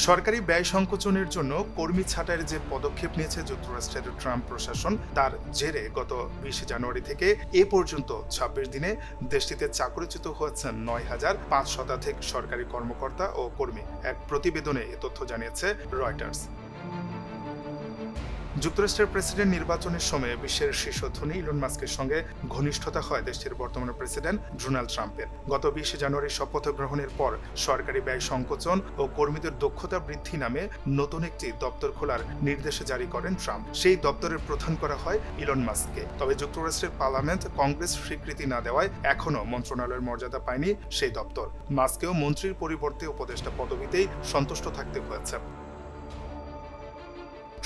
সরকারি ব্যয় সংকোচনের জন্য কর্মী ছাঁটাইয়ের যে পদক্ষেপ নিয়েছে যুক্তরাষ্ট্রের ট্রাম্প প্রশাসন, তার জেরে গত ২০ জানুয়ারি থেকে এ পর্যন্ত ২৬ দিনে দেশটিতে চাকরিচ্যুত হয়েছেন ৯,৫০০ শতাধিক সরকারি কর্মকর্তা ও কর্মী। এক প্রতিবেদনে এ তথ্য জানিয়েছে রয়টার্স। যুক্তরাষ্ট্রের প্রেসিডেন্ট নির্বাচনের সময় বিশ্বের শীর্ষ ধনী ইলন মাস্কের সঙ্গে ঘনিষ্ঠতা হয় দেশটির বর্তমান প্রেসিডেন্ট ডোনাল্ড ট্রাম্পের। গত ২০ জানুয়ারি শপথ গ্রহণের পর সরকারি ব্যয় সংকোচন ও কর্মীদের দক্ষতা বৃদ্ধি নামে নতুন একটি দপ্তর খোলার নির্দেশ জারি করেন ট্রাম্প। সেই দপ্তরের প্রধান করা হয় ইলন মাস্ককে। তবে যুক্তরাষ্ট্রের পার্লামেন্ট কংগ্রেস স্বীকৃতি না দেওয়ায় এখনও মন্ত্রণালয়ের মর্যাদা পায়নি সেই দপ্তর। মাস্ককেও মন্ত্রীর পরিবর্তে উপদেষ্টা পদবিতেই সন্তুষ্ট থাকতে হয়েছে।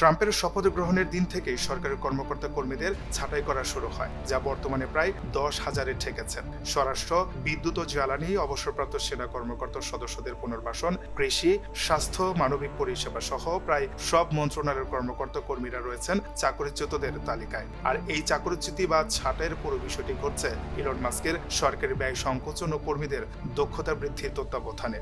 ট্রাম্পের শপথ গ্রহণের দিন থেকেই সরকারের কর্মকর্তা কর্মীদের ছাঁটাই করা শুরু হয়, যা বর্তমানে প্রায় ১০,০০০-এ ঠেকেছে। স্বরাষ্ট্র, বিদ্যুৎ ও জ্বালানি, অবসরপ্রাপ্ত সেনা কর্মকর্তা সদস্যদের পুনর্বাসন, কৃষি, স্বাস্থ্য, মানবিক পরিষেবা সহ প্রায় সব মন্ত্রণালয়ের কর্মকর্তা কর্মীরা রয়েছেন চাকরিচ্যুতদের তালিকায়। আর এই চাকরিচ্যুতি বা ছাঁটাইয়ের পুরো বিষয়টি ঘটছে ইলন মাস্কের সরকারি ব্যয় সংকোচন ও কর্মীদের দক্ষতা বৃদ্ধির তত্ত্বাবধানে।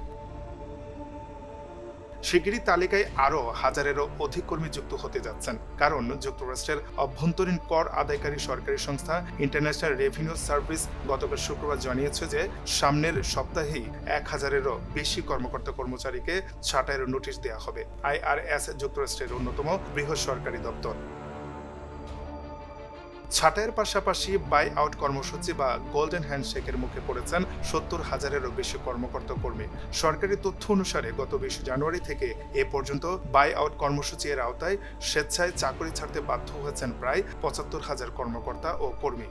শিগগিরই তালিকায় আরও হাজারেরও অধিক কর্মী যুক্ত হতে যাচ্ছেন, কারণ যুক্তরাষ্ট্রের অভ্যন্তরীণ কর আদায়কারী সরকারি সংস্থা ইন্টারন্যাশনাল রেভিনিউ সার্ভিস গতকাল শুক্রবার জানিয়েছে যে সামনের সপ্তাহেই ১,০০০-এরও বেশি কর্মকর্তা কর্মচারীকে ছাঁটাইয়ের নোটিশ দেওয়া হবে। IRS যুক্তরাষ্ট্রের অন্যতম বৃহৎ সরকারি দপ্তর। ছাঁটাইয়ের পাশাপাশি বাই আউট কর্মসূচি বা গোল্ডেন হ্যান্ডশেকের মুখে পড়েছেন ৭০,০০০-এরও বেশি কর্মকর্তা কর্মী। সরকারি তথ্য অনুসারে গত ২০ জানুয়ারি থেকে এ পর্যন্ত বাই আউট কর্মসূচি এর আওতায় স্বেচ্ছায় চাকরি ছাড়তে বাধ্য হয়েছেন প্রায় ৭৫,০০০ কর্মকর্তা ও কর্মী।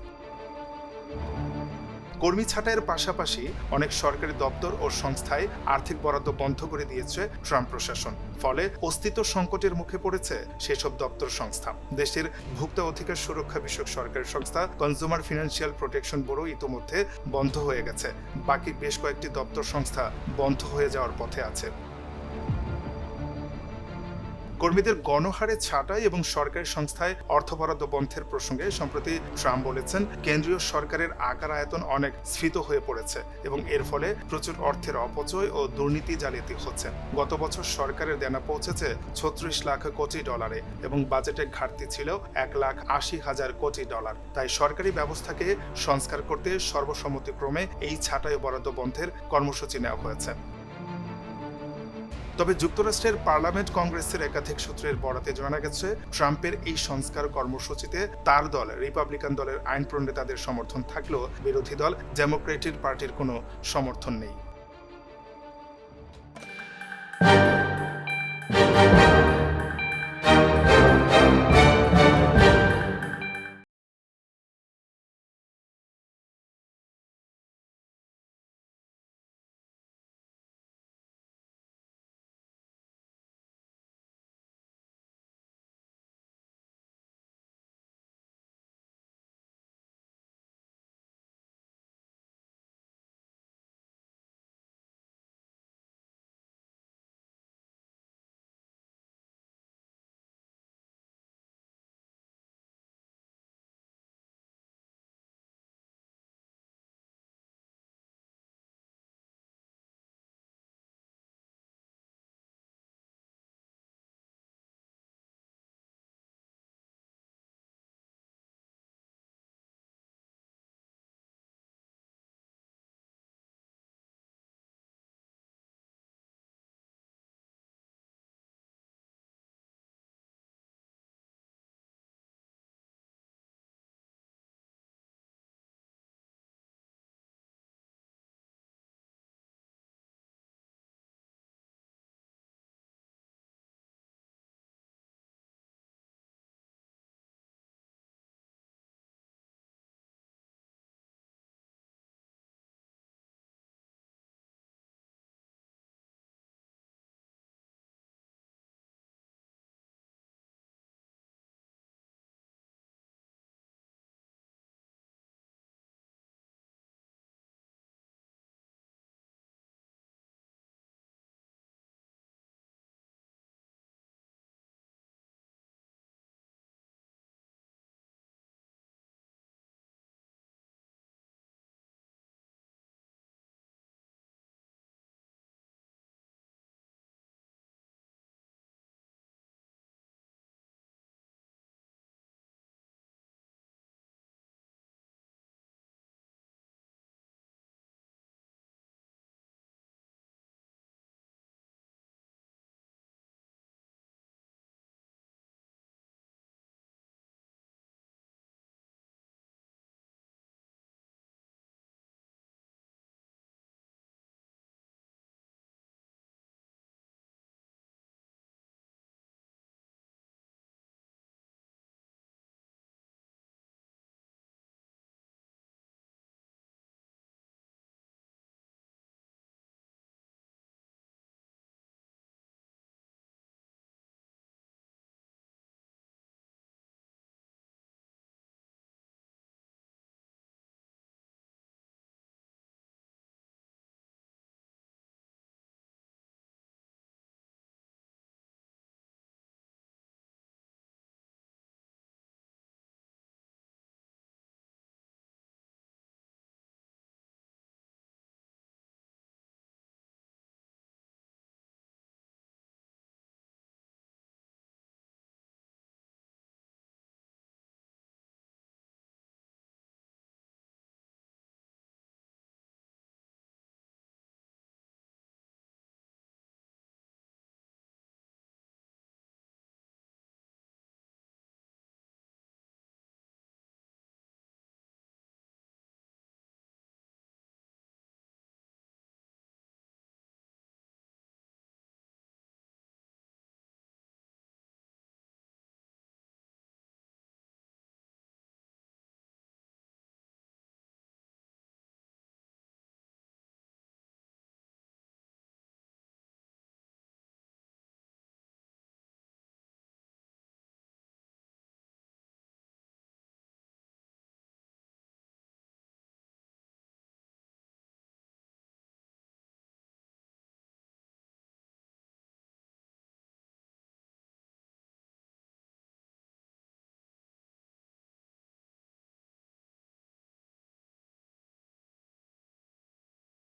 কর্মী ছাঁটাইয়ের পাশাপাশি অনেক সরকারি দপ্তর ও সংস্থায় আর্থিক বরাদ্দ বন্ধ করে দিয়েছে ট্রাম্প প্রশাসন। ফলে অস্তিত্ব সংকটের মুখে পড়েছে সেসব দপ্তর সংস্থা। দেশের ভোক্তা অধিকার সুরক্ষা বিষয়ক সরকারি সংস্থা কনজিউমার ফিনান্সিয়াল প্রোটেকশন ব্যুরো ইতোমধ্যে বন্ধ হয়ে গেছে। বাকি বেশ কয়েকটি দপ্তর সংস্থা বন্ধ হয়ে যাওয়ার পথে আছে। কর্মীদের গণহারে ছাঁটাই এবং সরকারি সংস্থায় অর্থ বরাদ্দ বন্ধের প্রসঙ্গে সম্প্রতি ট্রাম্প বলেছেন, কেন্দ্রীয় সরকারের আকার আয়তন অনেক স্ফীত হয়ে পড়েছে এবং এর ফলে প্রচুর অর্থের অপচয় ও দুর্নীতি জালিয়াতি হচ্ছে। গত বছর সরকারের দেনা পৌঁছেছে ৩৬ লাখ কোটি ডলারে এবং বাজেটের ঘাটতি ছিল ১,৮০,০০০ কোটি ডলার। তাই সরকারি ব্যবস্থাকে সংস্কার করতে সর্বসম্মতিক্রমে এই ছাঁটাই বরাদ্দ বন্ধের কর্মসূচি নেওয়া হয়েছে। তবে যুক্তরাষ্ট্রের পার্লামেন্ট কংগ্রেসের একাধিক সূত্রের বরাতে জানা গেছে, ট্রাম্পের এই সংস্কার কর্মসূচিতে তার দল রিপাবলিকান দলের আইন প্রণেতাদের সমর্থন থাকলেও বিরোধী দল ডেমোক্রেটিক পার্টির কোনো সমর্থন নেই।